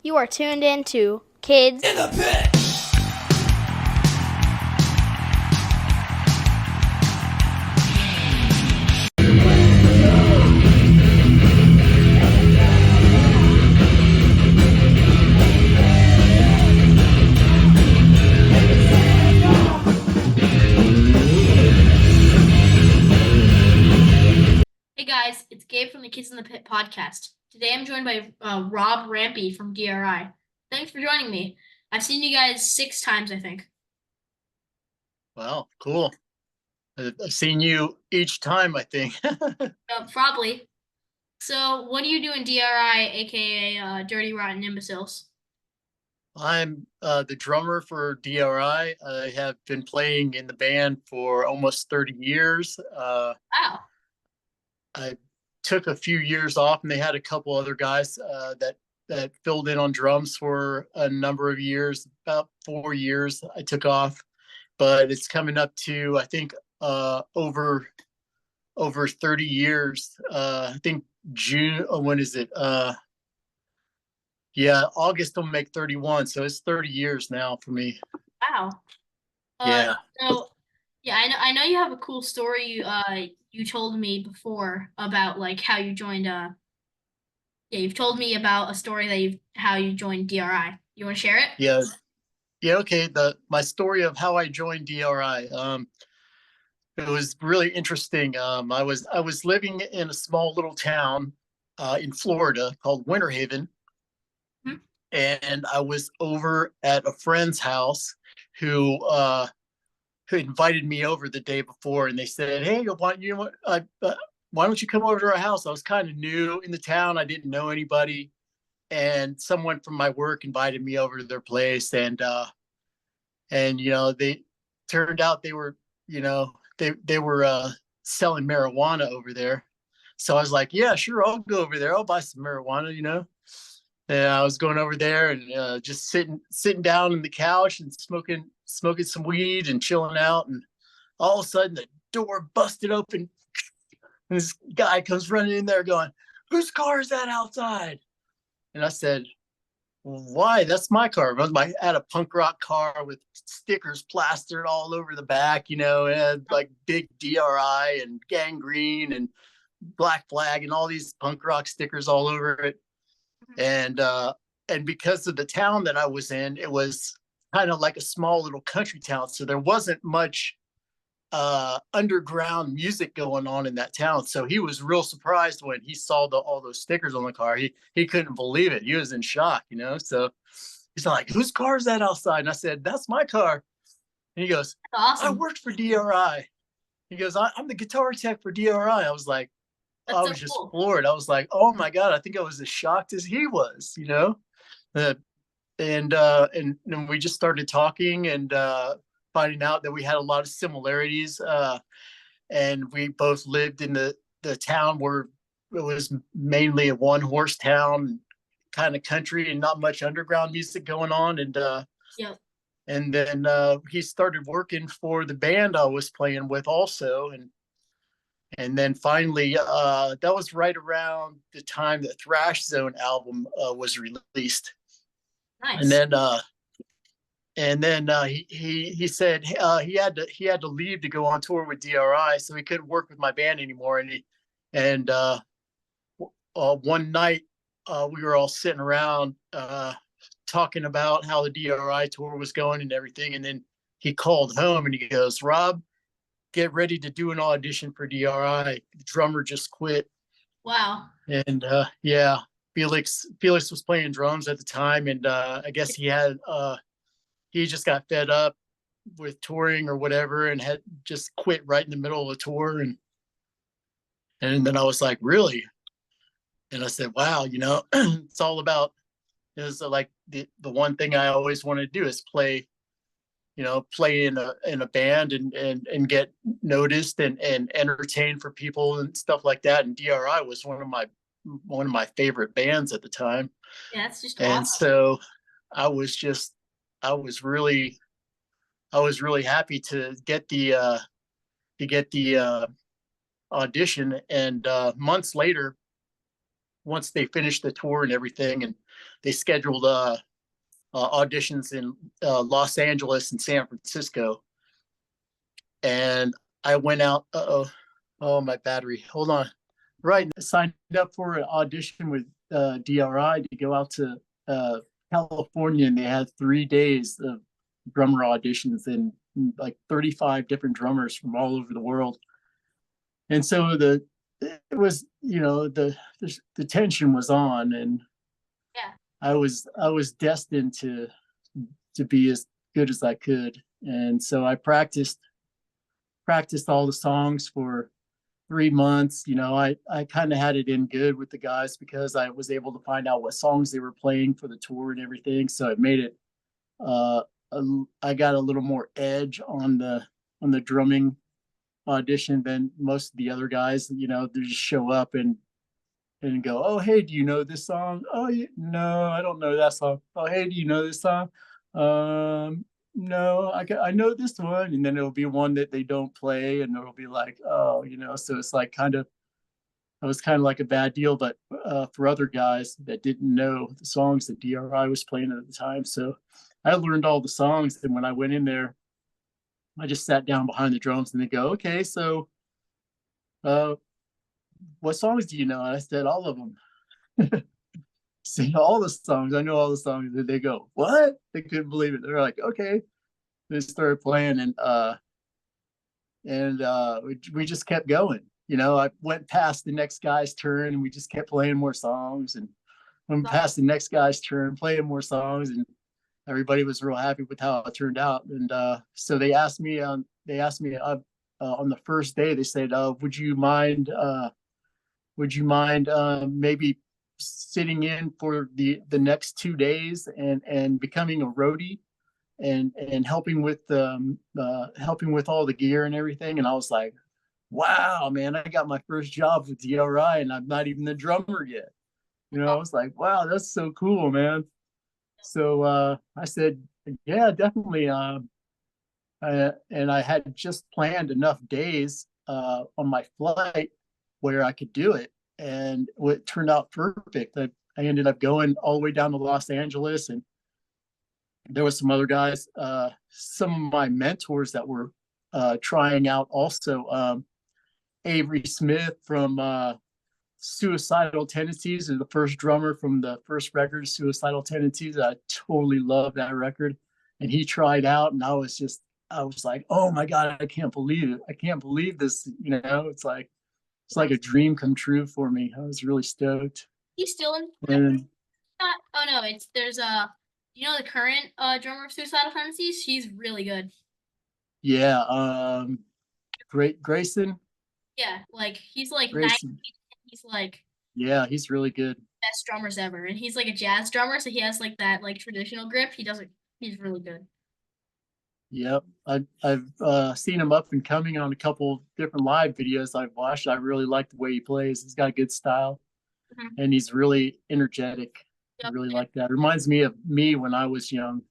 You are tuned in to Kids In the Pit. Hey guys, it's Gabe from the Kids in the Pit podcast. Today I'm joined by Rob Rampy from D.R.I. Thanks for joining me. I've seen you guys 6 times, I think. Wow, cool. I've seen you each time, I think. Probably. So, what do you do in D.R.I., aka Dirty Rotten Imbeciles? I'm the drummer for D.R.I. I have been playing in the band for almost 30 years. Wow. I took a few years off, and they had a couple other guys that filled in on drums for a number of years. About 4 years, I took off, but it's coming up to I think over 30 years. I think June. When is it? Yeah, August will make 31, so it's 30 years now for me. Wow. Uh, Yeah. so yeah, I know you have a cool story you told me before about like how you joined yeah, you've told me about a story that you how you joined D.R.I. You want to share it? Yeah. Yeah, okay. The my story of how I joined DRI. It was really interesting. I was living in a small little town in Florida called Winter Haven, Mhm. and I was over at a friend's house who who invited me over the day before, and they said, "Hey, why don't you come over to our house?" I was kind of new in the town. I didn't know anybody, and someone from my work invited me over to their place, and they turned out they were, they were selling marijuana over there. So I was like, yeah, sure, I'll go over there, I'll buy some marijuana. And I was going over there and just sitting down on the couch and smoking some weed and chilling out, and all of a sudden the door busted open, and this guy comes running in there going, "Whose car is that outside?" And I said, "Why? That's my car." I had a punk rock car with stickers plastered all over the back. It had like big DRI and gangrene and Black Flag and all these punk rock stickers all over it. And because of the town that I was in, it was kind of like a small little country town, so there wasn't much underground music going on in that town. So he was real surprised when he saw all those stickers on the car. He couldn't believe it. He was in shock. So he's like, "Whose car is that outside?" And I said, "That's my car." And he goes, That's "I awesome. worked for DRI." He goes, I'm the guitar tech for DRI. I was like, I That's so was just cool. floored. I was like, "Oh my God," I think I was as shocked as he was. Uh, and we just started talking and finding out that we had a lot of similarities. And we both lived in the town where it was mainly a one horse town, kind of country, and not much underground music going on. Yep. And then he started working for the band I was playing with also. And then finally, that was right around the time the Thrash Zone album was released. And Nice. then he said he had to leave to go on tour with DRI, so he couldn't work with my band anymore. And one night we were all sitting around talking about how the DRI tour was going and everything, and then he called home and he goes, "Rob, get ready to do an audition for DRI. The drummer just quit." Wow. And yeah, Felix was playing drums at the time, and I guess he just got fed up with touring or whatever and had just quit right in the middle of the tour. And then I was like, "Really?" And I said, "Wow, it's all about is like the one thing I always wanted to do is play in a band and get noticed and entertain for people and stuff like that." And DRI was one of my favorite bands at the time. Yeah, that's just And awesome. so I was just I was really I was really happy to get the audition. And months later, once they finished the tour and everything, and they scheduled auditions in Los Angeles and San Francisco. And I went out. Oh, my battery. Hold on. Right, I signed up for an audition with D.R.I to go out to California, and they had 3 days of drummer auditions and like 35 different drummers from all over the world. And so it was, the tension was on, and Yeah. I was destined to be as good as I could. And so I practiced all the songs for 3 months. I kind of had it in good with the guys because I was able to find out what songs they were playing for the tour and everything. So it made it, I got a little more edge on the drumming audition than most of the other guys. They just show up and go, oh, hey, do you know this song? Oh, no, I don't know that song. Oh, hey, do you know this song? No, I know this one. And then it'll be one that they don't play, and it'll be like, oh, so it's like it was kind of like a bad deal, but for other guys that didn't know the songs that D.R.I was playing at the time. So I learned all the songs. And when I went in there, I just sat down behind the drums, and they go, okay, so what songs do you know? And I said, all of them. Sing all the songs. I know all the songs. And they go, what? They couldn't believe it. They're like, okay. They started playing, and we just kept going. I went past the next guy's turn, and we just kept playing more songs, and went past the next guy's turn, playing more songs, and everybody was real happy with how it turned out. And so they asked me on the first day. They said, would you mind maybe sitting in for the next 2 days and becoming a roadie and helping with all the gear and everything? And I was like, wow, man, I got my first job with D.R.I and I'm not even the drummer yet. I was like, wow, that's so cool, man. So I said, yeah, definitely. And I had just planned enough days on my flight where I could do it, and it turned out perfect. I ended up going all the way down to Los Angeles, and there was some other guys, some of my mentors that were trying out also. Avery Smith from Suicidal Tendencies is the first drummer from the first record, Suicidal Tendencies. I totally love that record. And he tried out, and I was like, oh my God, I can't believe it. I can't believe this. It's like a dream come true for me. I was really stoked. He's still in. And Oh no, there's the current drummer of Suicidal Tendencies? He's really good. yeah, Grayson. Yeah, like he's like 90. Grayson. He's like Yeah, he's really good. best drummers ever, and he's like a jazz drummer, so he has like that like traditional grip. He's really good. Yep, I've seen him up and coming on a couple different live videos I've watched. I really like the way he plays. He's got a good style, and he's really energetic. I Yep. really like that. Reminds me of me when I was young.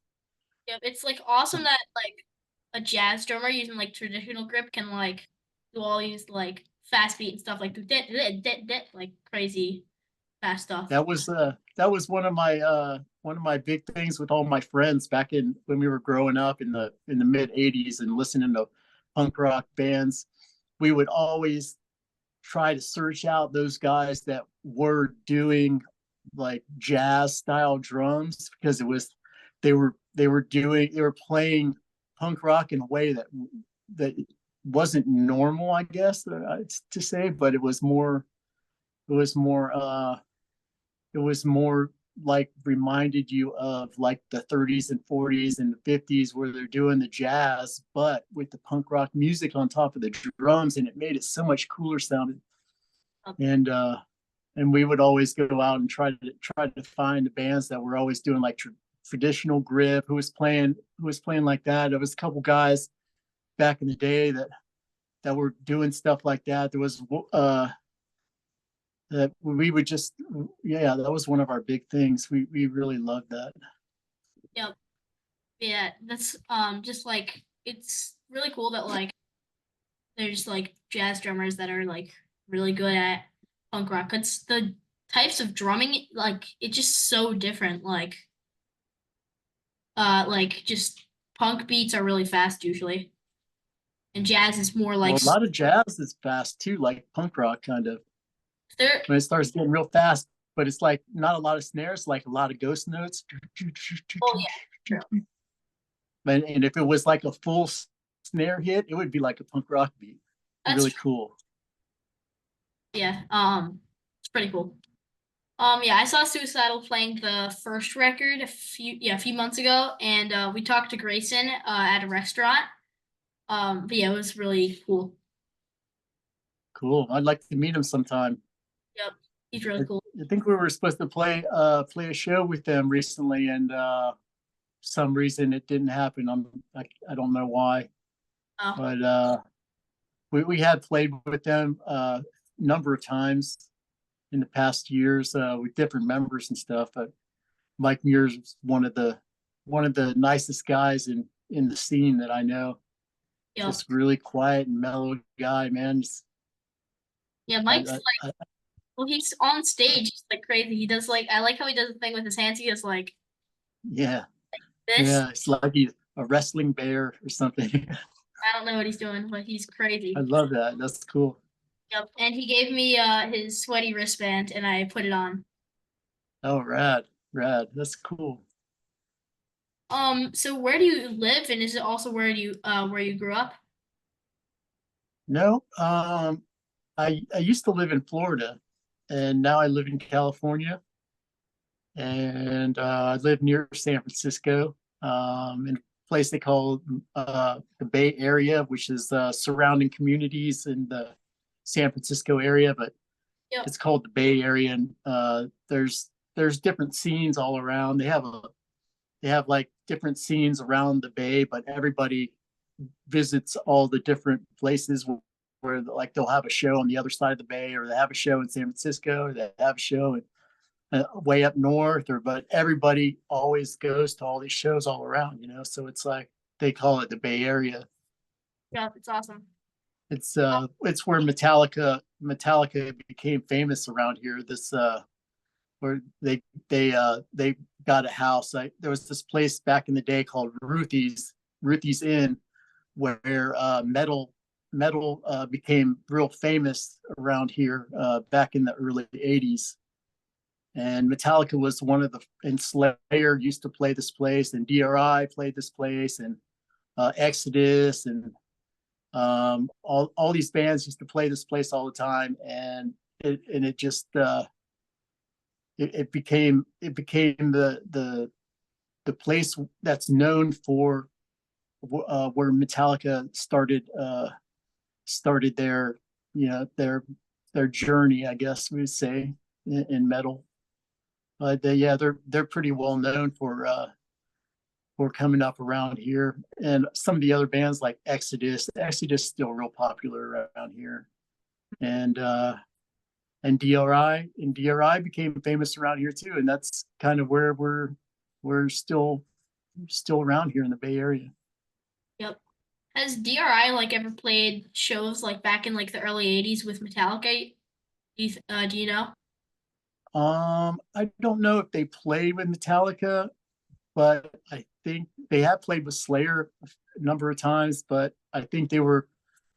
Yep, it's like awesome that like a jazz drummer using like traditional grip can like do all these like fast beat and stuff like like crazy fast stuff. That was one of my big things with all my friends back in when we were growing up in the mid '80s and listening to punk rock bands. We would always try to search out those guys that were doing like jazz style drums, because they were playing punk rock in a way that wasn't normal, I guess, to say, but it was more like reminded you of like the 30s and 40s and the 50s, where they're doing the jazz but with the punk rock music on top of the drums, and it made it so much cooler sounding. And we would always go out and try to find the bands that were always doing like traditional grip, who was playing like that. There was a couple guys back in the day that were doing stuff like that. There was that we would just, yeah, that was one of our big things. We really loved that. Yep. Yeah, that's just like it's really cool that like there's like jazz drummers that are like really good at punk rock. It's the types of drumming, like it's just so different. Like just punk beats are really fast usually, and jazz is more Well, like a lot of jazz is fast too, like punk rock kind of. there. When it starts getting real fast, but it's like not a lot of snares, like a lot of ghost notes. Oh yeah, true. And if it was like a full snare hit, it would be like a punk rock beat. That's Really cool. yeah. It's pretty cool. Yeah, I saw Suicidal playing the first record a few months ago, and we talked to Grayson at a restaurant. But yeah, it was really cool. Cool. I'd like to meet him sometime. Yep, he's really I, cool. I think we were supposed to play a show with them recently, and some reason it didn't happen. I don't know why, Oh, but we had played with them a number of times in the past years with different members and stuff. But Mike Mears is one of the nicest guys in the scene that I know. yep. Just really quiet and mellow guy, man. Yeah, I, Mike's I, like, I, well, he's on stage. He's like crazy. He does like, I like how he does the thing with his hands. He does like yeah, this. yeah. It's like he's a wrestling bear or something. I don't know what he's doing, but he's I crazy. love that. That's cool. Yep. And he gave me his sweaty wristband, and I put it on. Oh, rad, rad. That's cool. So where do you live, and is it also where you grew up? No, I used to live in Florida, and now I live in California, and I live near San Francisco, in a place they call the Bay Area, which is surrounding communities in the San Francisco area, but Yep. it's called the Bay Area, and there's different scenes all around. They have like different scenes around the bay, but everybody visits all the different places where like they'll have a show on the other side of the bay, or they have a show in San Francisco, or they have a show way up north, or but everybody always goes to all these shows all around, you know. So it's like they call it the Bay Area. Yep. It's awesome. It's where Metallica became famous around here. This where they got a house. There was this place back in the day called Ruthie's Inn, where metal became real famous around here back in the early '80s. And Metallica was one of the, and Slayer used to play this place, and D.R.I played this place, and Exodus, and all these bands used to play this place all the time, and it just it became the place that's known for where Metallica started their, you know, their journey, I guess we would say, in metal. But they're pretty well known for coming up around here, and some of the other bands like Exodus is still real popular around here, and D.R.I became famous around here too, and that's kind of where we're still around here in the Bay Area. Yep. Has DRI like ever played shows like back in like the early '80s with Metallica? Do you know? I don't know if they played with Metallica, but I think they have played with Slayer a number of times, but I think they were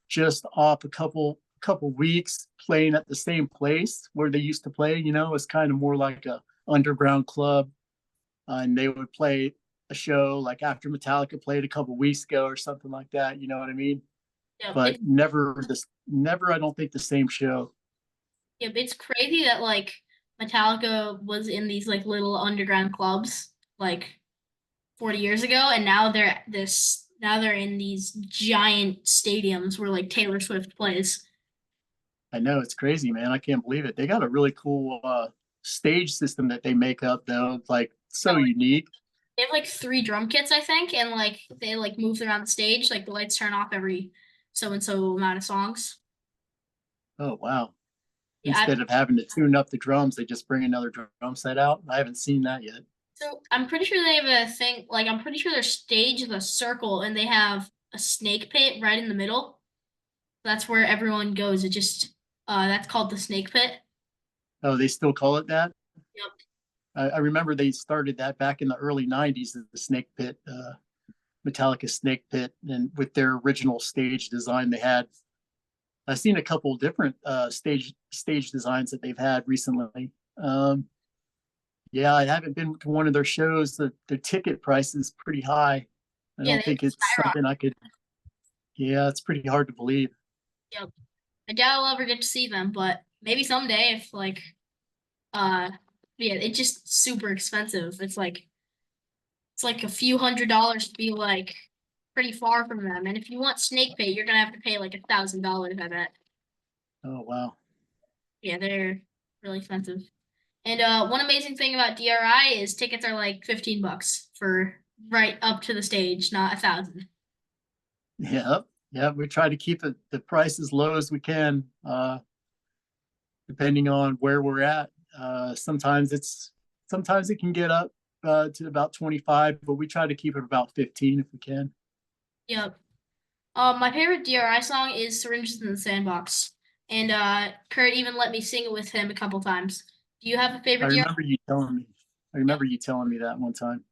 just off a couple weeks playing at the same place where they used to play. You know, it's kind of more like a underground club, and they would play a show like after Metallica played a couple weeks ago or something like that. You know what I mean? Yep. But never. I don't think the same show. It's crazy that like Metallica was in these like little underground clubs like 40 years ago, and now they're in these giant stadiums where like Taylor Swift plays. I know, it's crazy, man. I can't believe it. They got a really cool stage system that they make up though. It's like So, so like, unique. they have like three drum kits, I think, and like they like move around the stage. Like the lights turn off every so and so amount of songs. Oh wow. Yeah, Instead of having to tune up the drums, they just bring another drum set out. I haven't seen that yet. so I'm pretty sure they have a thing. Like I'm pretty sure their stage is a circle, and they have a snake pit right in the middle. That's where everyone goes. It just that's called the snake pit. Oh, they still call it that? Yep. I remember they started that back in the early 90s, the Snake Pit, Metallica Snake Pit. And with their original stage design, they had, I've seen a couple different stage designs that they've had recently. Yeah, I haven't been to one of their shows. The ticket price is pretty high. I Yeah, don't think it's something I could. Yeah, it's pretty hard to believe. yep. I doubt I'll ever get to see them, but maybe someday if like yeah, it's just super expensive. It's like a few $100s to be like pretty far from them. And if you want snake pit, you're gonna have to pay like $1,000, I bet. Oh wow. Yeah, they're really expensive. And one amazing thing about DRI is tickets are like $15 for right up to the stage, not 1,000. Yeah, yeah. We try to keep the price as low as we can, depending on where we're at. Sometimes it can get up to about 25, but we try to keep it about 15 if we can. Yep. My favorite DRI song is Syringes in the Sandbox. And Kurt even let me sing it with him a couple times. Do you have a I favorite DRI? remember you telling me. I remember you telling me that one time.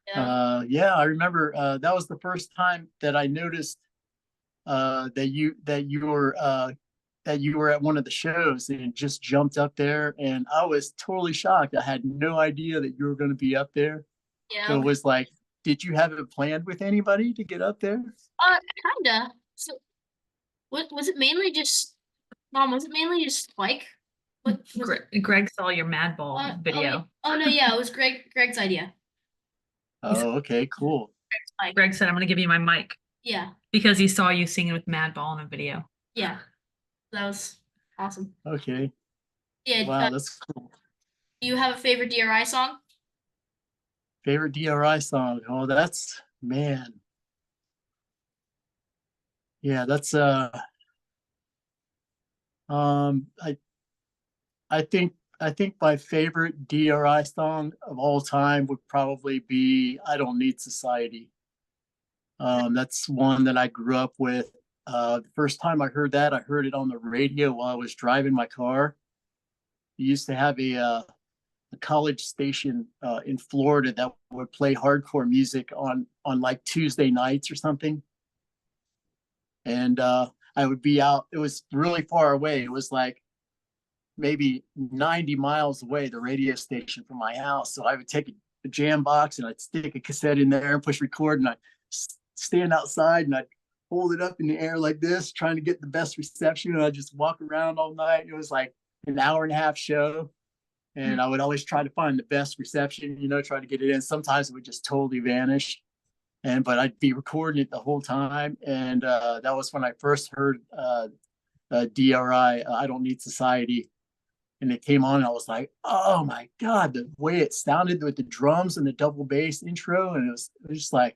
Yeah. Yeah, I remember that was the first time that I noticed that you were at one of the shows and just jumped up there, and I was totally shocked. I had no idea that you were going to be up there. So Yeah. it was like, did you have it planned with anybody to get up there? Kinda. So, what was it mainly just, Mom, was it mainly just Spike? What was it? Greg saw your Madball video. Oh, no, yeah, it was Greg's idea. Oh, okay, cool. Spike. Greg said, I'm going to give you my mic Yeah, because he saw you singing with Madball in a video. yeah. That was awesome. Okay. Yeah, Wow, that's cool. do you have a favorite DRI song? Favorite DRI song? Oh, that's man. Yeah, that's um I I think I think my favorite DRI song of all time would probably be "I Don't Need Society." That's one that I grew up with. The first time I heard that, I heard it on the radio while I was driving my car. We used to have a college station in Florida that would play hardcore music on like Tuesday nights or something. And I would be out. It was really far away. It was like maybe 90 miles away, the radio station from my house. So I would take a jam box and I'd stick a cassette in there and push record, and I'd stand outside and I'd hold it up in the air like this, trying to get the best reception. And I'd just walk around all night. It was like an hour and a half show. And I would always try to find the best reception, try to get it in. Sometimes it would just totally vanish. But I'd be recording it the whole time. And that was when I first heard DRI, I Don't Need Society. And it came on, and I was like, oh my God, the way it sounded with the drums and the double bass intro. And it was just like,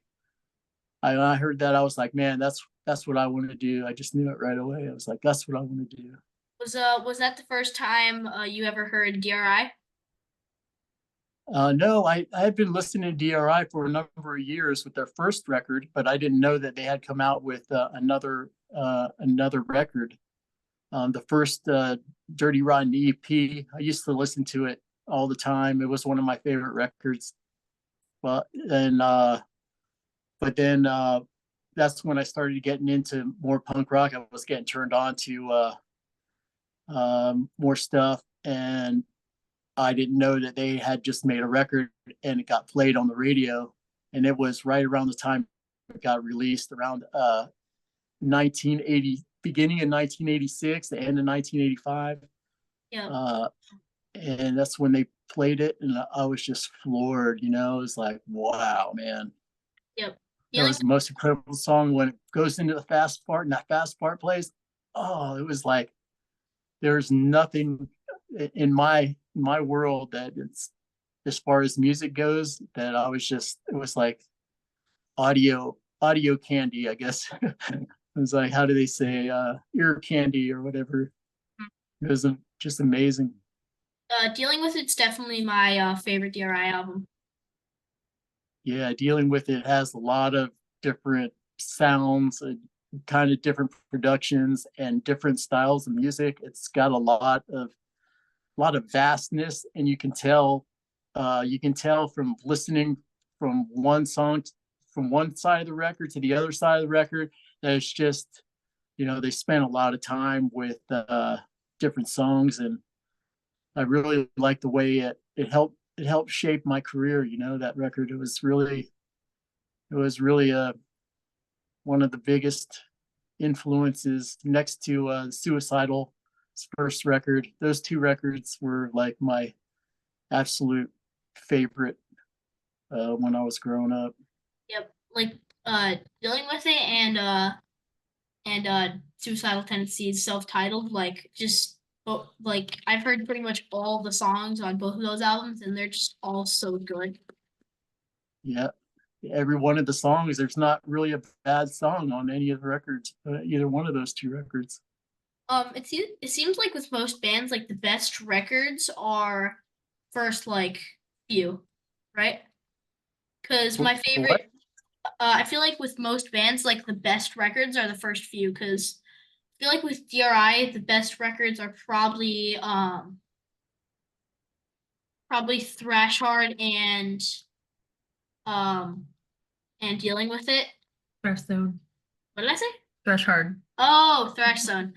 I heard that, I was like, man, that's what I want to do. I just knew it right away. I was like, that's what I want to do. Was that the first time you ever heard DRI? No, I had been listening to D.R.I for a number of years with their first record, but I didn't know that they had come out with another record. The first Dirty Rotten EP, I used to listen to it all the time. It was one of my favorite records. Well, and but then that's when I started getting into more punk rock. I was getting turned on to more stuff, and I didn't know that they had just made a record and it got played on the radio. And it was right around the time it got released, around 1980, beginning in 1986, the end of 1985. Yeah. And that's when they played it, and I was just floored. It was like, wow, man. Yep. That was the most incredible song. When it goes into the fast part and that fast part plays, oh, it was like there's nothing in my world that it's, as far as music goes, that it was like audio candy, I guess. It was like, how do they say, ear candy or whatever. It was just amazing. Dealing with It's definitely my favorite DRI album. Yeah, Dealing with It has a lot of different sounds, kind of different productions and different styles of music. It's got a lot of vastness, and you can tell from listening from one song from one side of the record to the other side of the record that it's just, they spent a lot of time with different songs, and I really like the way it helped shape my career. That record, it was really one of the biggest influences next to Suicidal's first record. Those two records were like my absolute favorite when I was growing up. Yep. Like dealing with it and suicidal tendencies self-titled, like just like I've heard pretty much all the songs on both of those albums and they're just all so good. Yeah, every one of the songs, there's not really a bad song on any of the records, either one of those two records. It seems like with most bands, like the best records are first like few, right? Because my What? favorite, I feel like with most bands, like the best records are the first few. Because I feel like with D.R.I, the best records are probably Thrash Hard and Dealing with It. Thrash Zone. What did I say? Thrash Hard. Oh, Thrash Zone.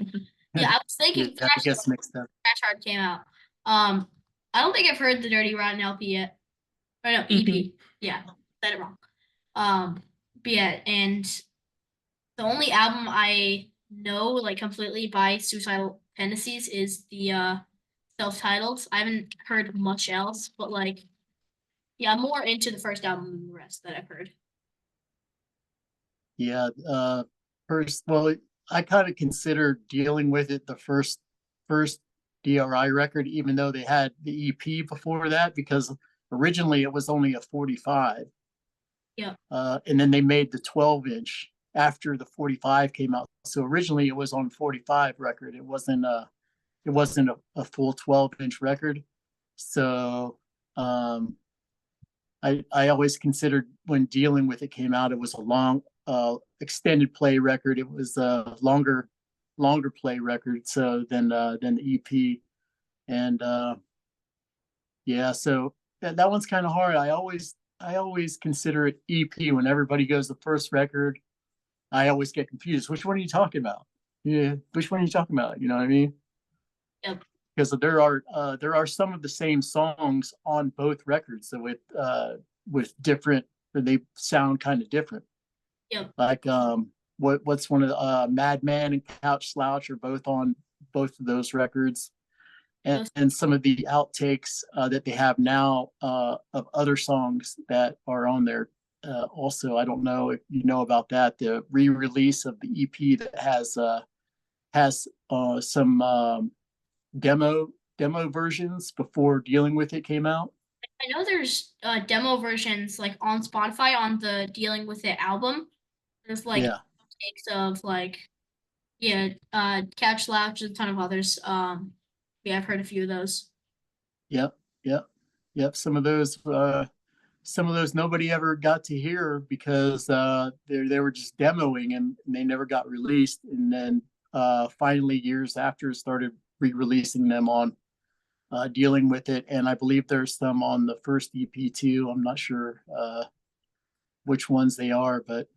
Yeah, I was thinking Yeah, I guess mixed up. Thrash Hard came out. I don't think I've heard the Dirty Rotten LP yet. Or no, EP. Yeah, said it wrong. But yeah, and the only album I know like completely by Suicidal Tendencies is the self-titled. I haven't heard much else, but like yeah, I'm more into the first album than the rest that I've heard. Yeah, well, I kind of consider Dealing with It the first DRI record, even though they had the EP before that, because originally it was only a 45. Yeah. And then they made the 12-inch after the 45 came out. So originally it was on 45 record. It wasn't a full 12-inch record. So I always considered when Dealing with It came out, it was a long extended play record. It was a longer play record so than the EP. And yeah, so that one's kind of hard. I always consider it EP when everybody goes the first record. I always get confused. Which one are you talking about? Yeah, which one are you talking about? You know what I mean? Yep. Because there are some of the same songs on both records, so with different, they sound kind of different. Yep. Like what's one of the Madman and Couch Slouch are both on both of those records, and some of the outtakes that they have now of other songs that are on there. Also, I don't know if you know about that, the re-release of the EP that has some demo versions before Dealing with It came out. I know there's demo versions like on Spotify on the Dealing with It album. There's like takes of like Couch Slouch and a ton of others. Yeah, I've heard a few of those. Yep. Some of those nobody ever got to hear because they were just demoing and they never got released. And then finally, years after, started re-releasing them on Dealing with It. And I believe there's some on the first EP too. I'm not sure which ones they are, but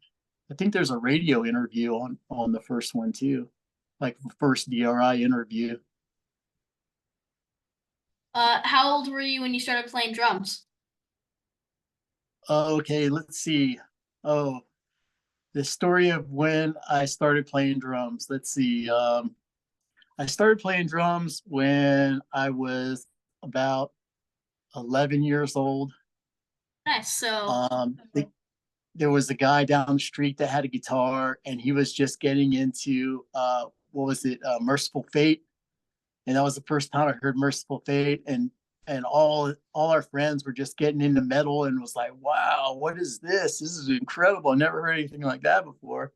I think there's a radio interview on the first one too, like the first DRI interview. How old were you when you started playing drums? Okay, let's see. Oh, the story of when I started playing drums. Let's see. I started playing drums when I was about 11 years old. Nice. So There was a guy down the street that had a guitar, and he was just getting into what was it, Merciful Fate, and that was the first time I heard Merciful Fate, and all our friends were just getting into metal, and was like, wow, what is this? This is incredible. I never heard anything like that before.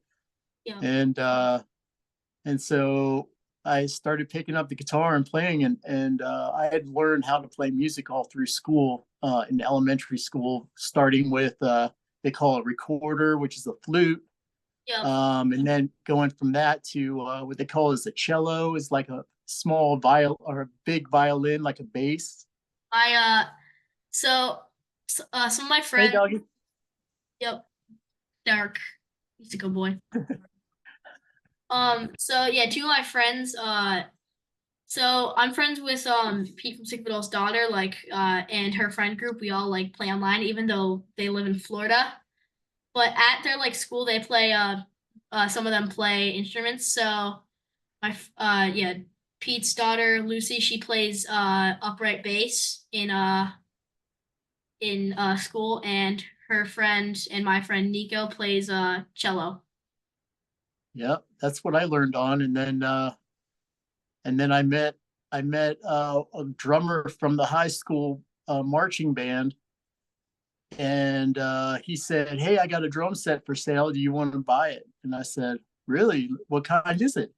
yeah. And so I started picking up the guitar and playing, and I had learned how to play music all through school, in elementary school, starting with they call it recorder, which is a flute. Yeah. And then going from that to what they call is a cello, is like a small viol or a big violin, like a bass. So, some of my Hey, friends, doggy. yep, Dark, he's a good boy. So yeah, two of my friends, so I'm friends with Pete from Sick Vidal's daughter, like and her friend group. We all like play online, even though they live in Florida. But at their like school, they play some of them play instruments. So yeah, Pete's daughter Lucy, she plays upright bass in school, and her friend and my friend Nico plays cello. Yeah, that's what I learned on. And then I met a drummer from the high school marching band, and he said, "Hey, I got a drum set for sale. Do you want to buy it?" And I said, "Really? What kind is it?"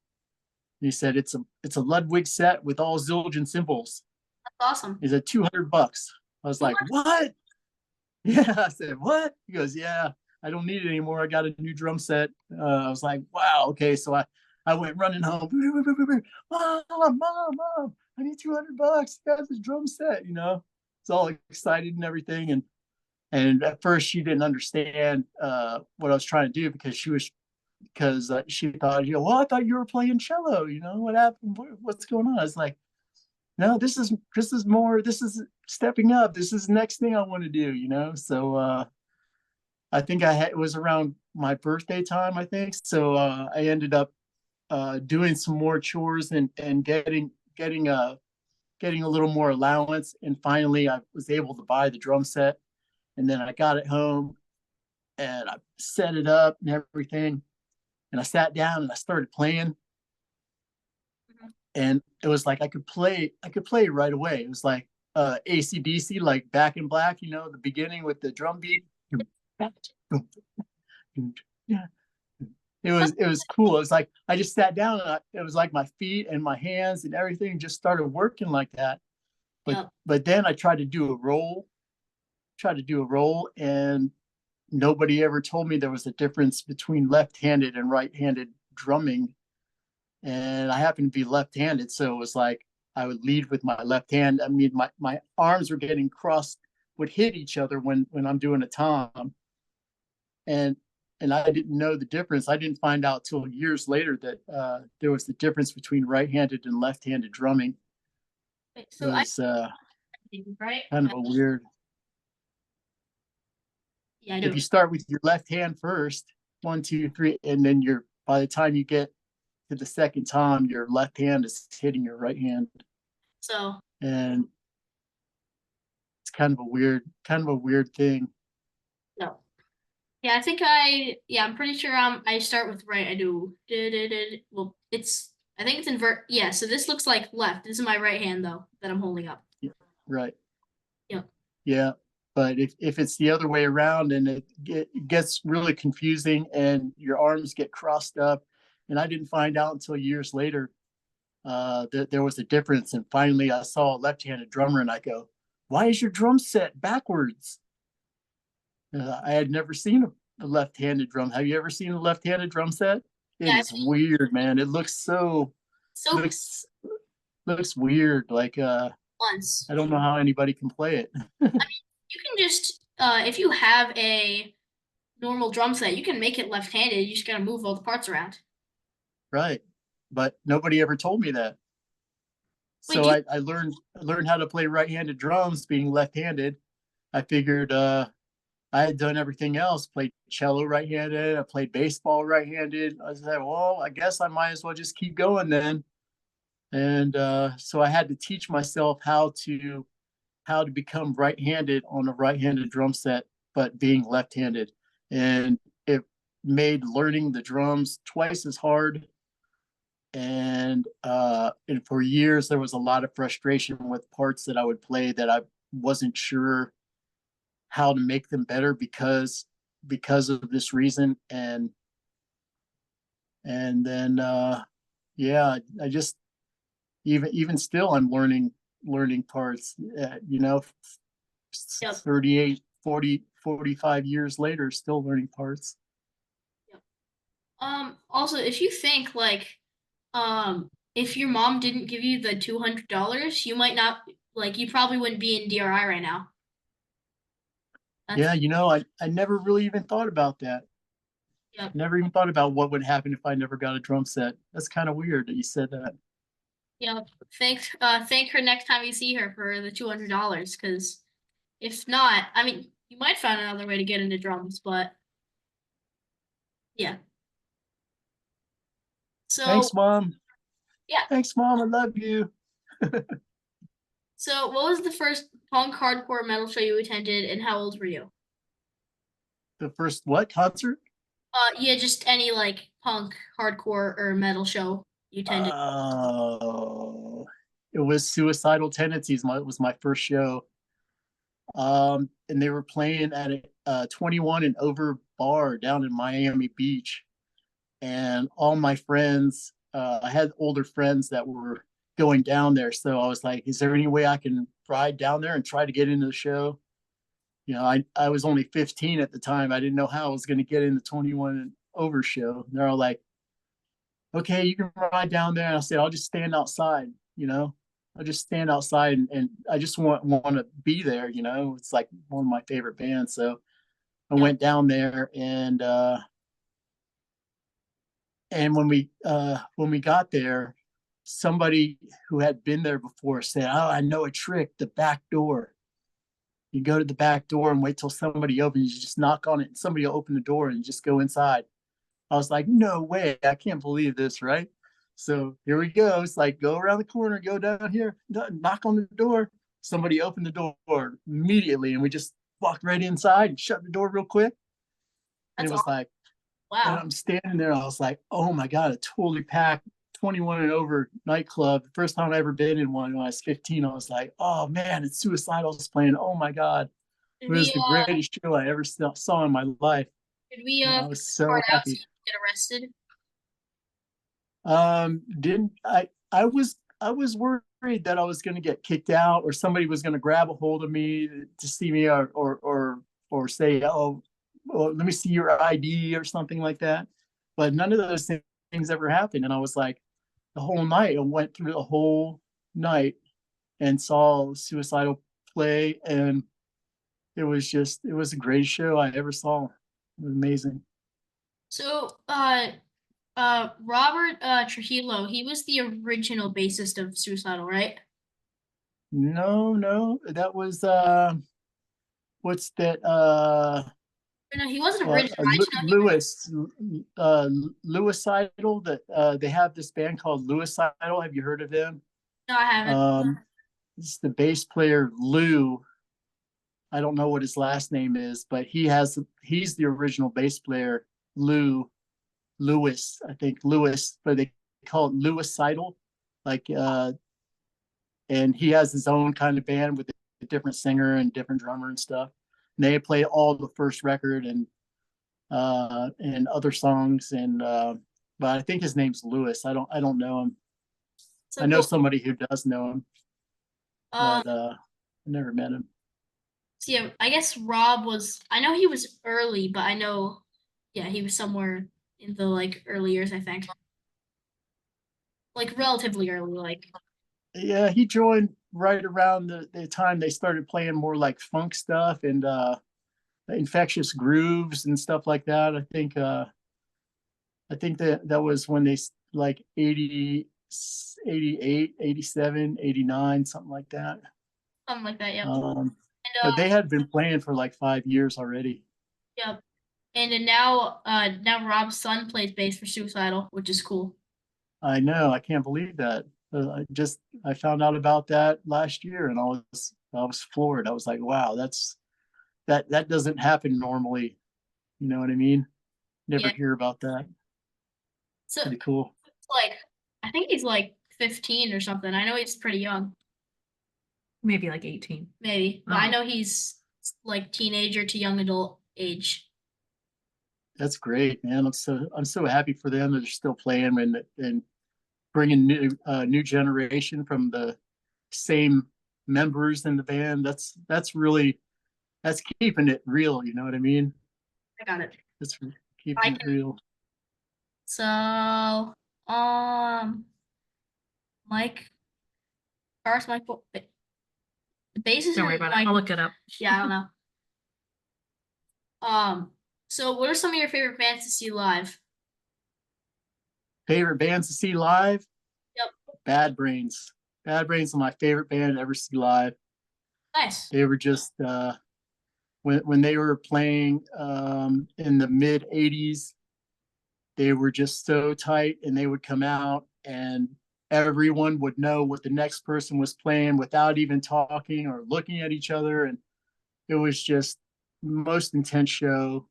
And he said, "It's a Ludwig set with all Zildjian cymbals. That's awesome. Is it $200?" I was like, "What?" Yeah, I said, "What?" He goes, "Yeah, I don't need it anymore. I got a new drum set." I was like, "Wow, okay." So I went running home. Mom, I need $200. Got this drum set, you know. It's all excited and everything. And at first she didn't understand what I was trying to do because she thought, well, I thought you were playing cello. You know, what happened? What's going on? I was like, no, this is more. This is stepping up. This is the next thing I want to do. You know, so I think it was around my birthday time, I think. So I ended up doing some more chores and getting a little more allowance. And finally, I was able to buy the drum set. And then I got it home and I set it up and everything. And I sat down and I started playing. And it was like I could play right away. It was like AC/DC, like Back in Black, you know, the beginning with the drum beat. It was cool. It was like I just sat down and it was like my feet and my hands and everything just started working like that. Yep. But then I tried to do a roll, and nobody ever told me there was a difference between left-handed and right-handed drumming. And I happen to be left-handed, so it was like I would lead with my left hand. I mean, my arms were getting crossed, would hit each other when I'm doing a tom, and I didn't know the difference. I didn't find out till years later that there was the difference between right-handed and left-handed drumming. Wait, It so was right? kind of a weird. Yeah, I If do. you start with your left hand first, 1, 2, 3, and then by the time you get to the second tom, your left hand is hitting your right hand, So and it's kind of a weird thing. no. Yeah, I'm pretty sure I start with right. I do. Well, I think it's invert. Yeah, so this looks like left. This is my right hand though that I'm holding up. Right. Yep. Yeah. But if it's the other way around, and it gets really confusing and your arms get crossed up, and I didn't find out until years later that there was a difference. And finally I saw a left-handed drummer and I go, "Why is your drum set backwards?" I had never seen a left-handed drum. Have you ever seen a left-handed drum set? It Yeah, is weird, man. It looks so looks looks weird. Like once. I don't know how anybody can play it. You can just if you have a normal drum set, you can make it left-handed. You just gotta move all the parts around. Right. But nobody ever told me that. Wait, So I learned how to play right-handed drums being left-handed. I figured I had done everything else, played cello right-handed, I played baseball right-handed. I said, well, I guess I might as well just keep going then. And so I had to teach myself how to become right-handed on a right-handed drum set, but being left-handed. And it made learning the drums twice as hard. And for years there was a lot of frustration with parts that I would play that I wasn't sure how to make them better because of this reason. And then yeah, I just even still I'm learning parts, you know, Yep. 38, 40, 45 years later, still learning parts. Also, if you think like, if your mom didn't give you the $200, you might not like you probably wouldn't be in DRI right now. Yeah, That's I never really even thought about that. yep. Never even thought about what would happen if I never got a drum set. That's kind of weird that you said that. Yep. Thank her next time you see her for the $200, because if not, I mean, you might find another way to get into drums, but yeah. So Thanks, Mom. yeah. Thanks, Mom. I love you. So what was the first punk hardcore metal show you attended, and how old were you? The first what concert? Yeah, just any like punk, hardcore, or metal show you attended. Oh, it was Suicidal Tendencies. It was my first show. And they were playing at a 21 and over bar down in Miami Beach. And all my friends, I had older friends that were going down there. So I was like, is there any way I can ride down there and try to get into the show? I was only 15 at the time. I didn't know how I was going to get in the 21 and over show. And they're all like, okay, you can ride down there. And I said, I'll just stand outside, I'll just stand outside and I just want to be there, It's like one of my favorite bands. So I Yep. went down there and when we got there, somebody who had been there before said, oh, I know a trick, the back door. You go to the back door and wait till somebody opens. You just knock on it and somebody will open the door and you just go inside. I was like, no way, I can't believe this, right? So here we go. It's like, go around the corner, go down here, knock on the door. Somebody opened the door immediately, and we just walked right inside and shut the door real quick. And That's it was awesome. like, and Wow. I'm standing there. I was like, oh my God, a totally packed 21 and over nightclub. The first time I ever been in one when I was 15, I was like, oh man, it's Suicidal's playing. Oh my God. Did It was we the greatest show I ever saw in my life. did we I figure was the so part out so happy. you could get arrested? Didn't I was worried that I was going to get kicked out or somebody was going to grab a hold of me to see me or say, oh, well, let me see your ID or something like that. But none of those things ever happened. And I was like, the whole night, I went through the whole night and saw Suicidal play. And it was the greatest show I ever saw. It was amazing. So, Robert Trujillo, he was the original bassist of Suicidal, right? No, that was, what's that? Or no, he wasn't original. I just know he. Lewis, Lewis Idol. That they have this band called Lewis Idol. Have you heard of them? No, I haven't. It's the bass player Lou. I don't know what his last name is, but he's the original bass player. Lewis, I think Lewis, but they call it Lewis Idol. Like, and he has his own kind of band with a different singer and different drummer and stuff. And they play all the first record and other songs but I think his name's Lewis. I don't know him. So I know cool. somebody who does know him, Um, but I never met him. so yeah, I guess Rob was. I know he was early, but I know, yeah, he was somewhere in the like early years. I think, like relatively early. Like, Yeah, he joined right around the time they started playing more like funk stuff and infectious grooves and stuff like that. I think that was when they like 80, 88, 87, 89, something like that. something like that. Yep. And But they had been playing for like 5 years already. yep. And then now Rob's son plays bass for Suicidal, which is cool. I know. I can't believe that. I found out about that last year, and I was floored. I was like, wow, that doesn't happen normally. You know what I mean? Never Yeah. hear about that. So Pretty cool. like, I think he's like 15 or something. I know he's pretty young, Maybe like 18. maybe, but I Oh. know he's like teenager to young adult age. That's great, man. I'm so happy for them that they're still playing and bringing new generation from the same members in the band. That's keeping it real. You know what I mean? I got it. That's I keeping it can. real. So, um, Mike. Guitarist Mike. The bassist Don't worry and about it. Mike. I'll look it up. Yeah, I don't know. So what are some of your favorite bands to see live? Favorite bands to see live? Yep. Bad Brains. Bad Brains are my favorite band to ever see live. Nice. They were just when they were playing in the mid '80s, they were just so tight, and they would come out and everyone would know what the next person was playing without even talking or looking at each other, and it was just the most intense show.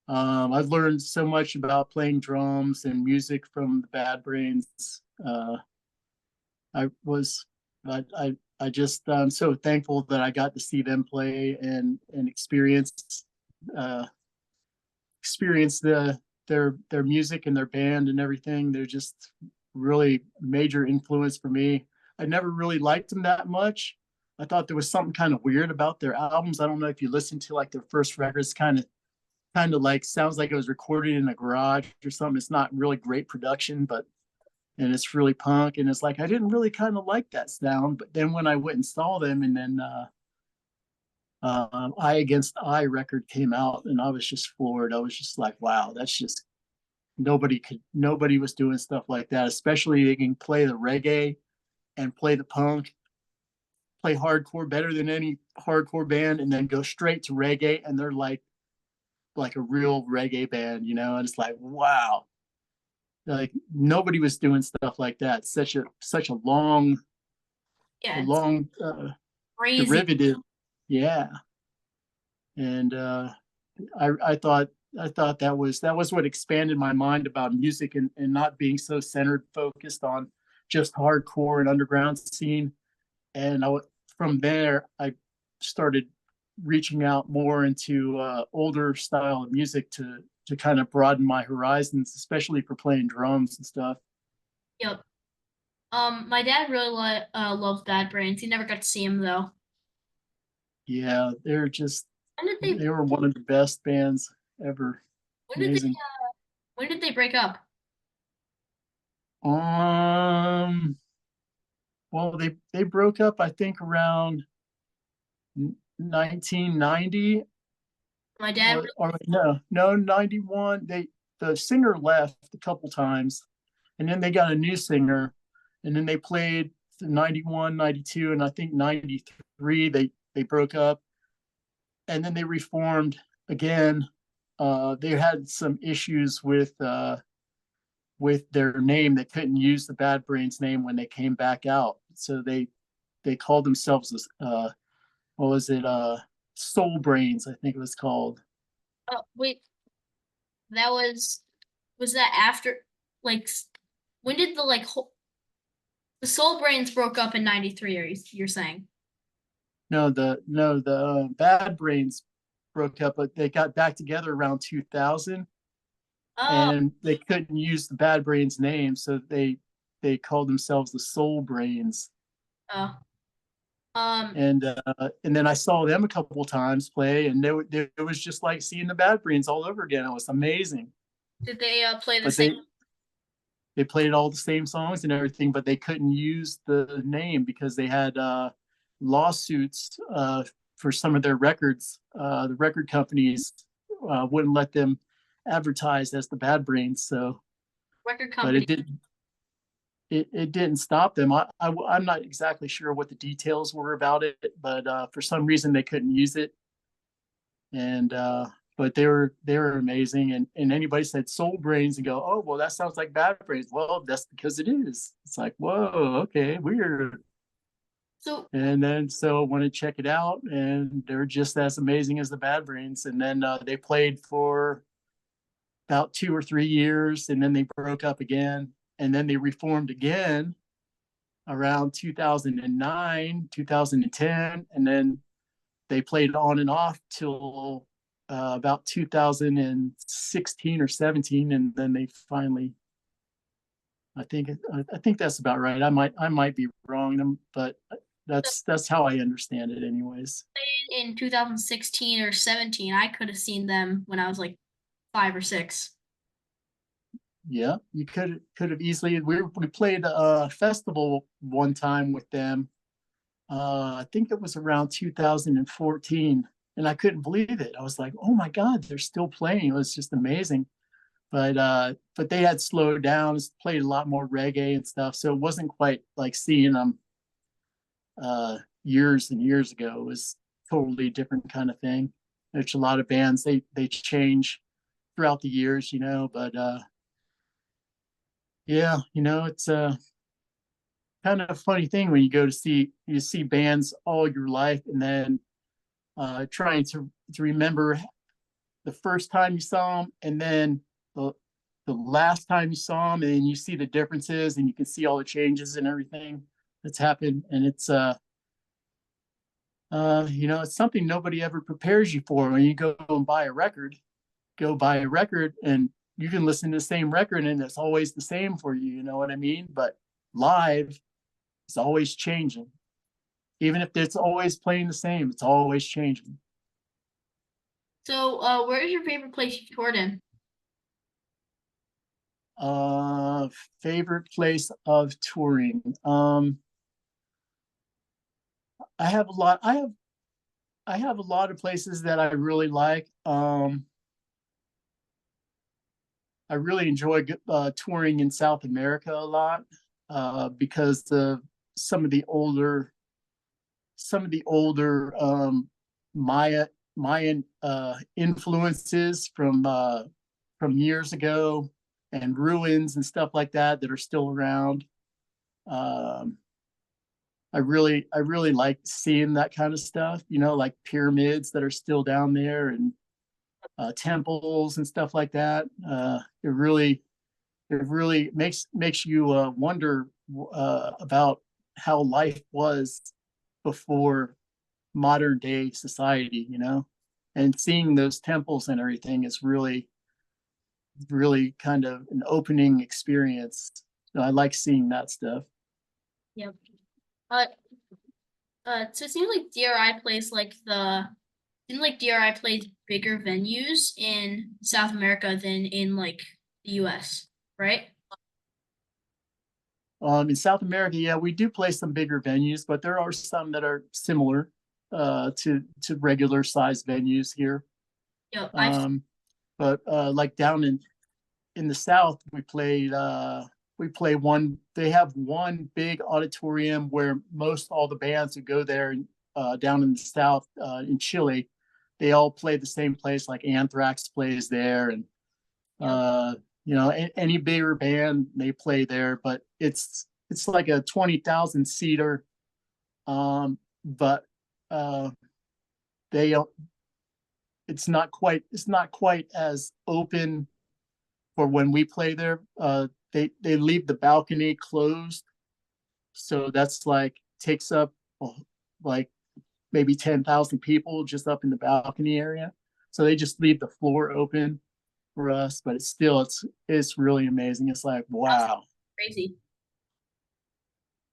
I've learned so much about playing drums and music from the Bad Brains. I was, I just I'm so thankful that I got to see them play and uh, experience their music and their band and everything. They're just really major influence for me. I never really liked them that much. I thought there was something kind of weird about their albums. I don't know if you listen to like their first records, kind of like sounds like it was recorded in a garage or something. It's not really great production, but and it's really punk. And it's like I didn't really kind of like that sound. But then when I went and saw them, and then Eye Against Eye record came out, and I was just floored. I was just like, wow, that's just nobody was doing stuff like that. Especially they can play the reggae and play the punk, play hardcore better than any hardcore band, and then go straight to reggae, and they're like a real reggae band, and it's like, wow, like nobody was doing stuff like that. Such a long a Yeah, it's long crazy. derivative. Yeah. And I thought that was what expanded my mind about music, and not being so centered focused on just hardcore and underground scene. And from there I started reaching out more into older style of music to kind of broaden my horizons, especially for playing drums and stuff. Yep. My dad really loves Bad Brains. He never got to see him though. Yeah, When did they they were one of the best bands ever. when did they Amazing. when did they break up? Um, well, they broke up, I think, around 1990, My dad or no 91. The singer left a couple times, and then they got a new singer, and then they played 91, 92, and I think 93. They broke up, and then they reformed again. They had some issues with their name. They couldn't use the Bad Brains name when they came back out, so they called themselves what was it? Soul Brains, I think it was called. wait, that was that after like when did the Soul Brains broke up in 93, you're saying? No, the Bad Brains broke up, but they got back together around 2000, Oh, and they couldn't use the Bad Brains name, so they called themselves the Soul Brains. oh. Um, And then I saw them a couple of times play, and it was just like seeing the Bad Brains all over again. It was amazing. did they play the But same? they played all the same songs and everything, but they couldn't use the name because they had lawsuits for some of their records. The record companies wouldn't let them advertise as the Bad Brains. So, Record but company? it didn't stop them. I'm not exactly sure what the details were about it, but for some reason they couldn't use it. And but they were amazing. And anybody said Soul Brains and go, oh well, that sounds like Bad Brains. Well, that's because it is. It's like, whoa, okay, weird. So And then so I want to check it out, and they're just as amazing as the Bad Brains. And then they played for about 2 or 3 years, and then they broke up again, and then they reformed again around 2009, 2010, and then they played on and off till about 2016 or 17, and then they finally. I think that's about right. I might be wrong, but that's how I understand it, anyways. in 2016 or 17, I could have seen them when I was like 5 or 6. Yeah, you could have easily. We played a festival one time with them. I think it was around 2014, and I couldn't believe it. I was like, "Oh my God, they're still playing!" It was just amazing. But they had slowed down, played a lot more reggae and stuff, so it wasn't quite like seeing them years and years ago. It was totally different kind of thing. There's a lot of bands they change throughout the years, but yeah, it's a kind of a funny thing when you see bands all your life, and then trying to remember the first time you saw them, and then the last time you saw them, and you see the differences, and you can see all the changes and everything that's happened. And it's something nobody ever prepares you for. When you go and buy a record, and you can listen to the same record and it's always the same for you. You know what I mean? But live, it's always changing. Even if it's always playing the same, it's always changing. So, where is your favorite place you toured in? Favorite place of touring. I have a lot. I have a lot of places that I really like. I really enjoy touring in South America a lot because of some of the older Mayan influences from years ago, and ruins and stuff like that are still around. I really like seeing that kind of stuff, like pyramids that are still down there, and temples and stuff like that. It really makes you wonder about how life was before modern day society, and seeing those temples and everything is really, really kind of an opening experience. So I like seeing that stuff. Yep. Uh, so it seems like DRI plays DRI plays bigger venues in South America than in like the US, right? In South America, yeah, we do play some bigger venues, but there are some that are similar to regular size venues here. Yep, I've But like down in the South, we play one. They have one big auditorium where most all the bands who go there down in the South in Chile, they all play the same place. Like Anthrax plays there, and any bigger band they play there. But it's like a 20,000 seater, but they don't. It's not quite as open for when we play there. They leave the balcony closed, so that's like takes up like maybe 10,000 people just up in the balcony area. So they just leave the floor open for us, but it's really amazing. It's like, wow. crazy.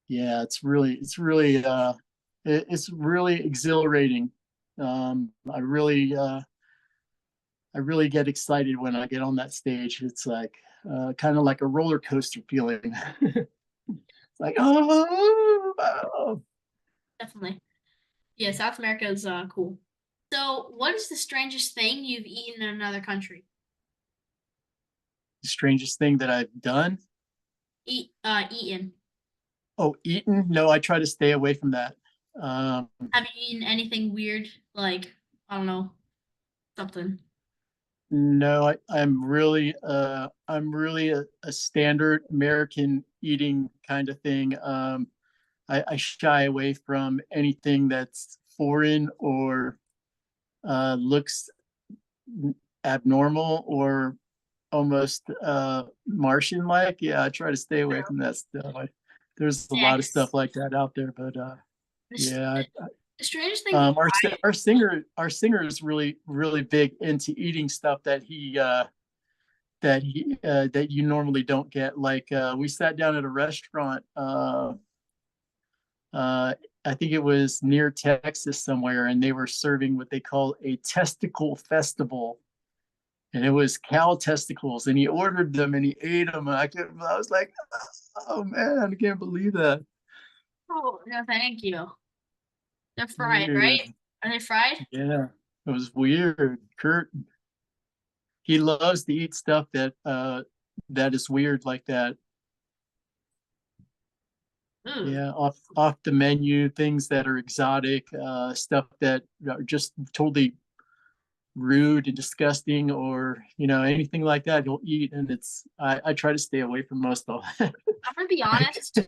Yeah, it's really exhilarating. I really get excited when I get on that stage. It's like kind of like a roller coaster feeling. It's like, oh. Definitely. Yeah, South America is cool. So, what is the strangest thing you've eaten in another country? The strangest thing that I've done. Eaten. Oh, eaten? No, I try to stay away from that. Have you eaten anything weird, like I don't know, something? No, I'm really a standard American eating kind of thing. I shy away from anything that's foreign or looks abnormal or almost Martian like. Yeah, I try to stay away from that stuff. There's a lot of Next, stuff like that out there, but the, yeah. the strangest thing. Our singer is really really big into eating stuff that that you normally don't get. Like we sat down at a restaurant. I think it was near Texas somewhere, and they were serving what they call a testicle festival. and it was cow testicles, and he ordered them and he ate them, and I was like, oh man, I can't believe that. Oh no, thank you. They're fried, Weird. right? Are they fried? Yeah, it was weird. Kurt, he loves to eat stuff that is weird like that. Ooh. Yeah, off the menu, things that are exotic, stuff that are just totally rude and disgusting, or anything like that he'll eat, and I try to stay away from most of it. I'm gonna be honest.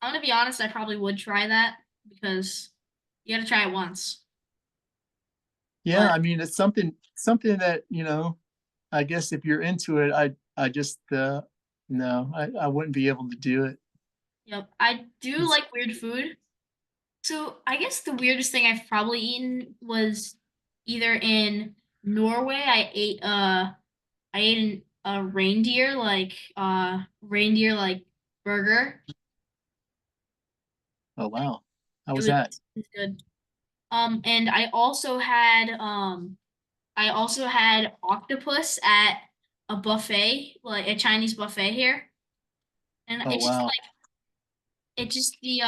I'm gonna be honest. I probably would try that because you gotta try it once. Yeah, But I mean, it's something that I guess if you're into it, I just no, I wouldn't be able to do it. yep, I do like weird food. So I guess the weirdest thing I've probably eaten was either in Norway. I ate a reindeer like burger. Oh wow, how It was was, that? it was good. And I also had octopus at a buffet, like a Chinese buffet here. And Oh wow, it just the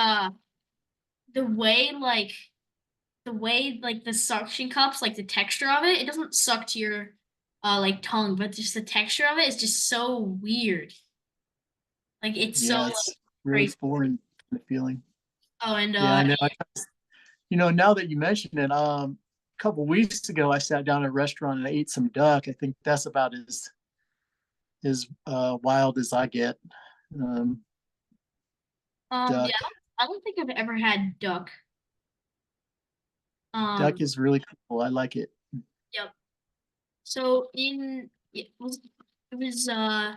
way like the suction cups, like the texture of it, it doesn't suck to your like tongue, but just the texture of it is just so weird. Like it's so yeah, like it's really crazy. foreign, the feeling. Oh, and Yeah, I know. Now that you mention it, a couple weeks ago I sat down at a restaurant and I ate some duck. I think that's about as wild as I get. Um, yeah, duck. I don't think I've ever had duck. Duck Um, is really cool. I like it. yep. So it was I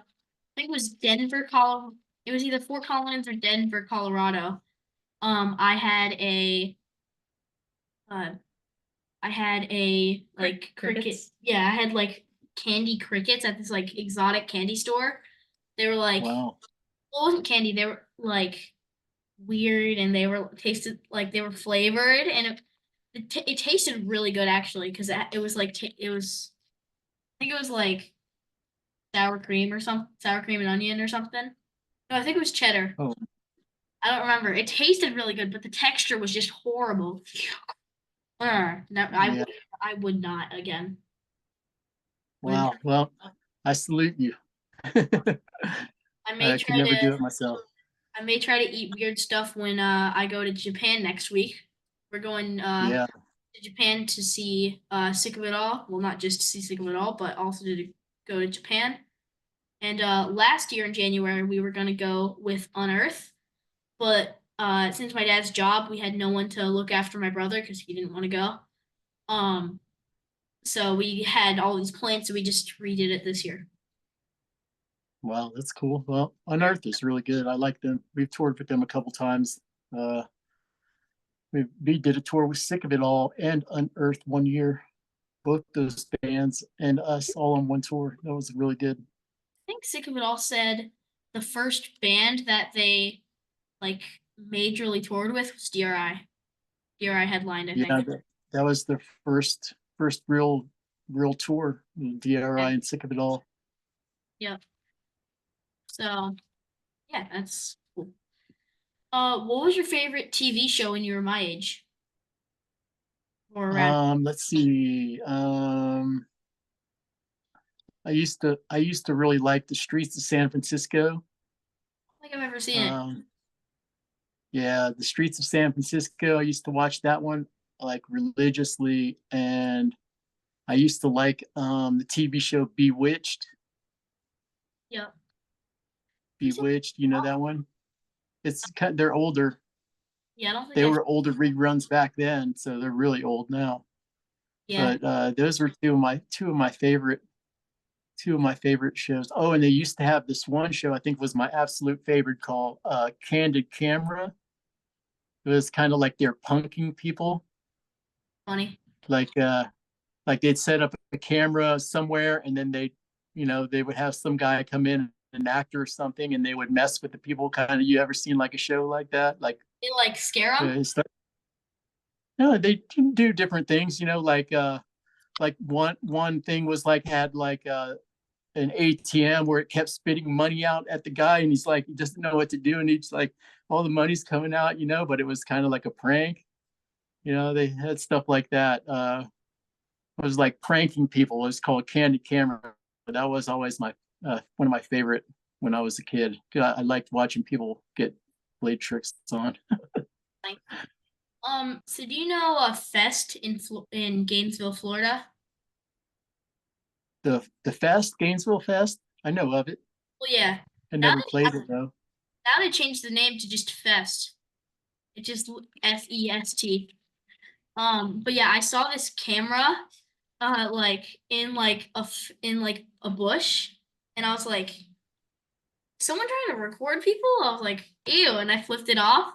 think it was Denver, Colorado. It was either Fort Collins or Denver, Colorado. I had uh like cricket. Crickets. Yeah, I had like candy crickets at this like exotic candy store. They were like, Wow. well, it wasn't candy. They were like weird, and they were tasted like they were flavored, and it tasted really good actually because it was like it was I think it was like sour cream and onion or something. No, I think it was cheddar. Oh, I don't remember. It tasted really good, but the texture was just horrible. No, yeah. I would not again. Would Wow. Well, I salute you. I may I could try never to do it myself. I may try to eat weird stuff when I go to Japan next week. We're going Yeah. to Japan to see Sick of It All. Well, not just to see Sick of It All, but also to go to Japan. And last year in January, we were going to go with Unearth, but since my dad's job, we had no one to look after my brother because he didn't want to go. Um, so we had all these plans, so we just redid it this year. Wow, that's cool. Well, Unearth is really good. I like them. We've toured with them a couple times. Uh, we did a tour with Sick of It All and Unearth one year. Both those bands and us all on one tour. That was really good. I think Sick of It All said the first band that they like majorly toured with was D.R.I. D.R.I. headlined, I Yeah, think. that was their first real tour. D.R.I. and Sick of It All. Yep. So yeah, that's cool. What was your favorite TV show when you were my age or around? Let's see. I used to really like the streets of San Francisco. I don't think I've ever seen it. Um, yeah, the streets of San Francisco. I used to watch that one like religiously, and I used to like the TV show Bewitched. Yep. You said, Bewitched, you know that one? They're older. yeah, I don't think They I've. were older reruns back then, so they're really old now. Yeah, But those were two of my favorite shows. Oh, and they used to have this one show I think was my absolute favorite called Candid Camera. It was kind of like they're punking people, funny. like like they'd set up a camera somewhere, and then they would have some guy come in, an actor or something, and they would mess with the people. Kind of, you ever seen like a show like that? Like They like scare them. no, they do different things, like like one thing was like had like an ATM where it kept spitting money out at the guy, and he's like, he doesn't know what to do, and he's like, all the money's coming out, but it was kind of like a prank. They had stuff like that. It was like pranking people. It was called Candy Camera. That was always my one of my favorite when I was a kid. I liked watching people get played tricks on. So do you know a fest in Gainesville, Florida? The Fest, Gainesville Fest. I know of it. Well, yeah. I Now never played it though. they changed the name to just Fest. It's just FEST. But yeah, I saw this camera, like in like a bush, and I was like, someone trying to record people? I was like, ew, and I flipped it off.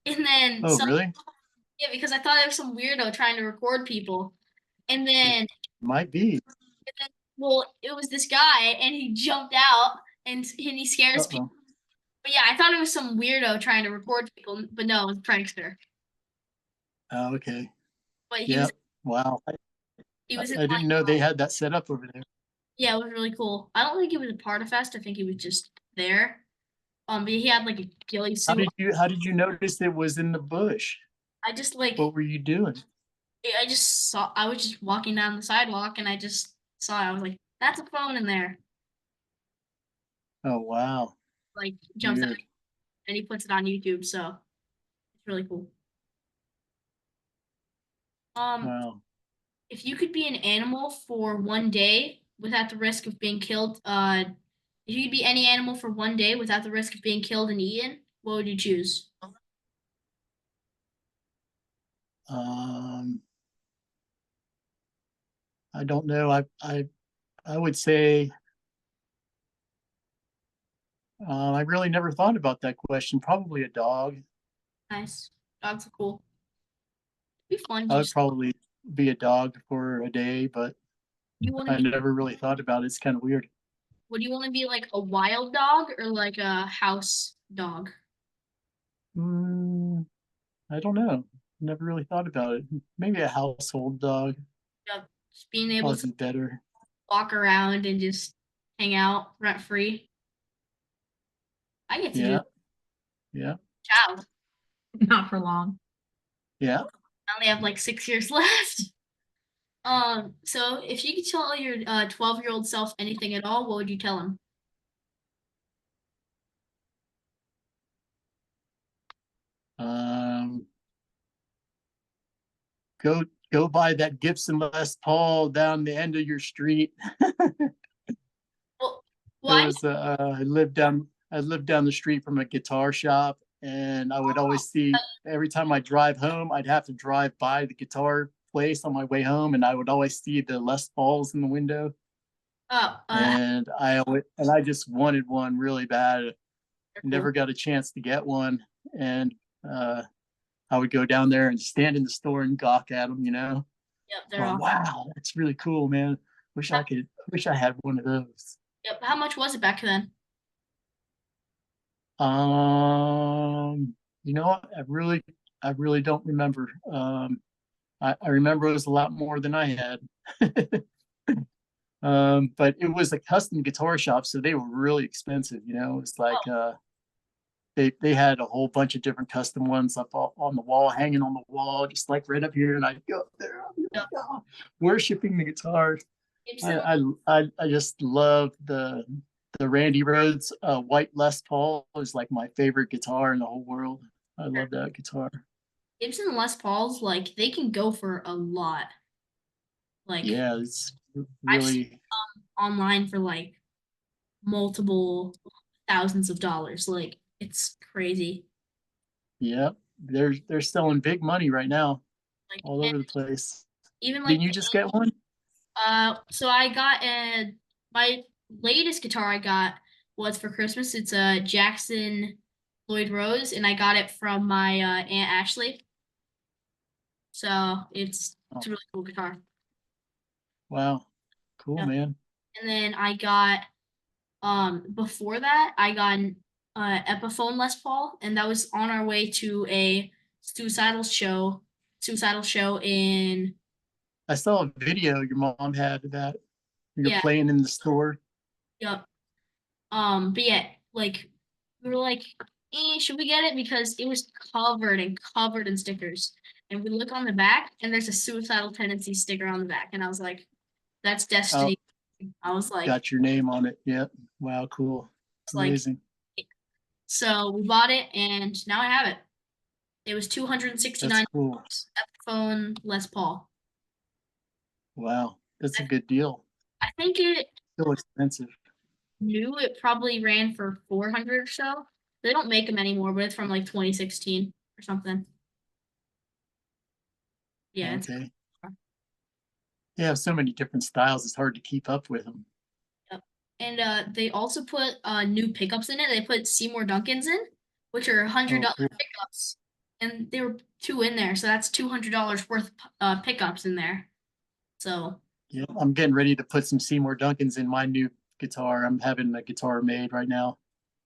And then Oh, really? yeah, because I thought it was some weirdo trying to record people. And then, Might be. well, it was this guy, and he jumped out, and he scares people. Uh-oh. But yeah, I thought it was some weirdo trying to record people, but no, it was a prankster. Oh, okay. But Yeah. Wow. he I was in didn't know they had that set up over there. yeah, it was really cool. I don't think he was a part of Fest. I think he was just there. But he had like a ghillie suit. How did you notice it was in the bush? I just like What were you doing? I just saw I was just walking down the sidewalk and I just saw it. I was like, that's a phone in there. Oh, wow. Like jumps out Weird. and he puts it on YouTube, so it's really cool. Wow. If you could be an animal for one day without the risk of being killed, if you could be any animal for one day without the risk of being killed and eaten, what would you choose? Um, I don't know. I would say I really never thought about that question. Probably a dog. Nice. Dogs are cool. It'd be fun I would just probably be a dog for a day, but you want to I be never really thought about it. It's kind of weird. would you want to be like a wild dog or like a house dog? Mm, I don't know. Never really thought about it. Maybe a household dog. Yeah, just being able Probably to be better. walk around and just hang out rent free. I get to do Yeah. that Yeah. child. Not for long. Yeah. I only have like 6 years left. So if you could tell your 12-year-old self anything at all, what would you tell him? Um, go buy that Gibson Les Paul down the end of your street. Well, It well, was I lived down the street from a guitar shop, and I would always see every time I drive home, I'd have to drive by the guitar place on my way home, and I would always see the Les Pauls in the window, oh, and I just wanted one really bad. they're Never cool. got a chance to get one, and I would go down there and stand in the store and gawk at them, Yep, they're going, awesome. wow, that's really cool, man. Wish I had one of those. Yep. How much was it back then? You know what? I really don't remember. I remember it was a lot more than I had. But it was a custom guitar shop, so they were really expensive. It's like they had a whole bunch of different custom ones up on the wall, hanging on the wall, just like right up here. And I'd go up there, I'd be like, oh, worshiping the guitar. Gibson. I just love the Randy Rhoads white Les Paul is like my favorite guitar in the whole world. I love that guitar. Gibson Les Pauls, like they can go for a lot. Like Yeah, it's I've seen really online for like multiple thousands of dollars. Like it's crazy. yeah. They're selling big money right now Like all and over the place. even like Didn't you just get one? so I got my latest guitar I got was for Christmas. It's a Jackson Lloyd Rose, and I got it from my Aunt Ashley. So it's a really cool guitar. Wow, cool, Yeah. man. And then I got before that I got an Epiphone Les Paul, and that was on our way to a suicidal show in I saw a video your mom had of that. You're Yeah. playing in the store. Yep. But yeah, like we were like, should we get it? Because it was covered in stickers. And we look on the back and there's a suicidal tendency sticker on the back. And I was like, that's Oh, destiny. I was like, got your name on it. Yep. Wow, cool. it's like, Amazing. so we bought it and now I have it. It was $269 That's cool. Epiphone Les Paul. Wow. That's a good deal. I think it Still expensive. new, it probably ran for 400 or so. They don't make them anymore, but it's from like 2016 or something. Yeah, it's Okay. They have so many different styles. It's hard to keep up with them. and they also put new pickups in it. They put Seymour Duncans in, which are $100 Oh, cool. pickups, and there were two in there, so that's $200 worth of pickups in there. So Yeah, I'm getting ready to put some Seymour Duncans in my new guitar. I'm having a guitar made right now.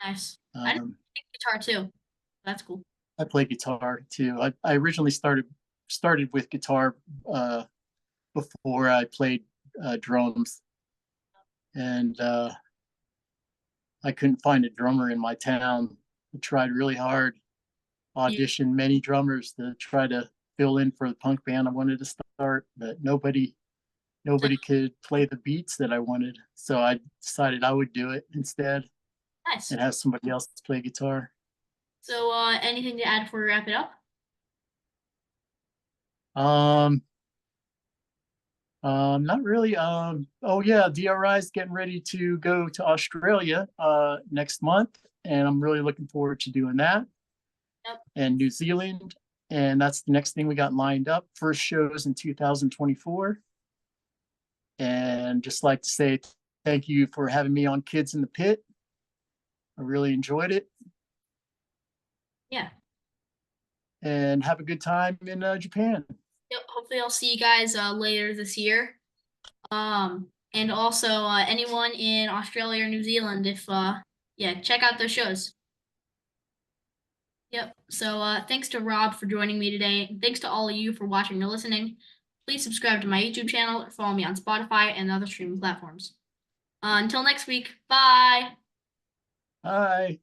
nice. I didn't Um, play guitar too. That's cool. I play guitar too. I originally started with guitar before I played drums, and I couldn't find a drummer in my town. I tried really hard, auditioned many drummers to try to fill in for the punk band I wanted to start, but nobody could play the beats that I wanted. So I decided I would do it instead Nice. and have somebody else play guitar. So anything to add before we wrap it up? Not really. Oh yeah, D.R.I is getting ready to go to Australia next month, and I'm really looking forward to doing that. Yep. And New Zealand, and that's the next thing we got lined up. First shows in 2024. And just like to say thank you for having me on Kids in the Pit. I really enjoyed it. Yeah. And have a good time in Japan. Yep. Hopefully I'll see you guys later this year. And also anyone in Australia or New Zealand, if yeah, check out those shows. Yep. So thanks to Rob for joining me today. And thanks to all of you for watching or listening. Please subscribe to my YouTube channel or follow me on Spotify and other streaming platforms. Until next week, bye. Bye.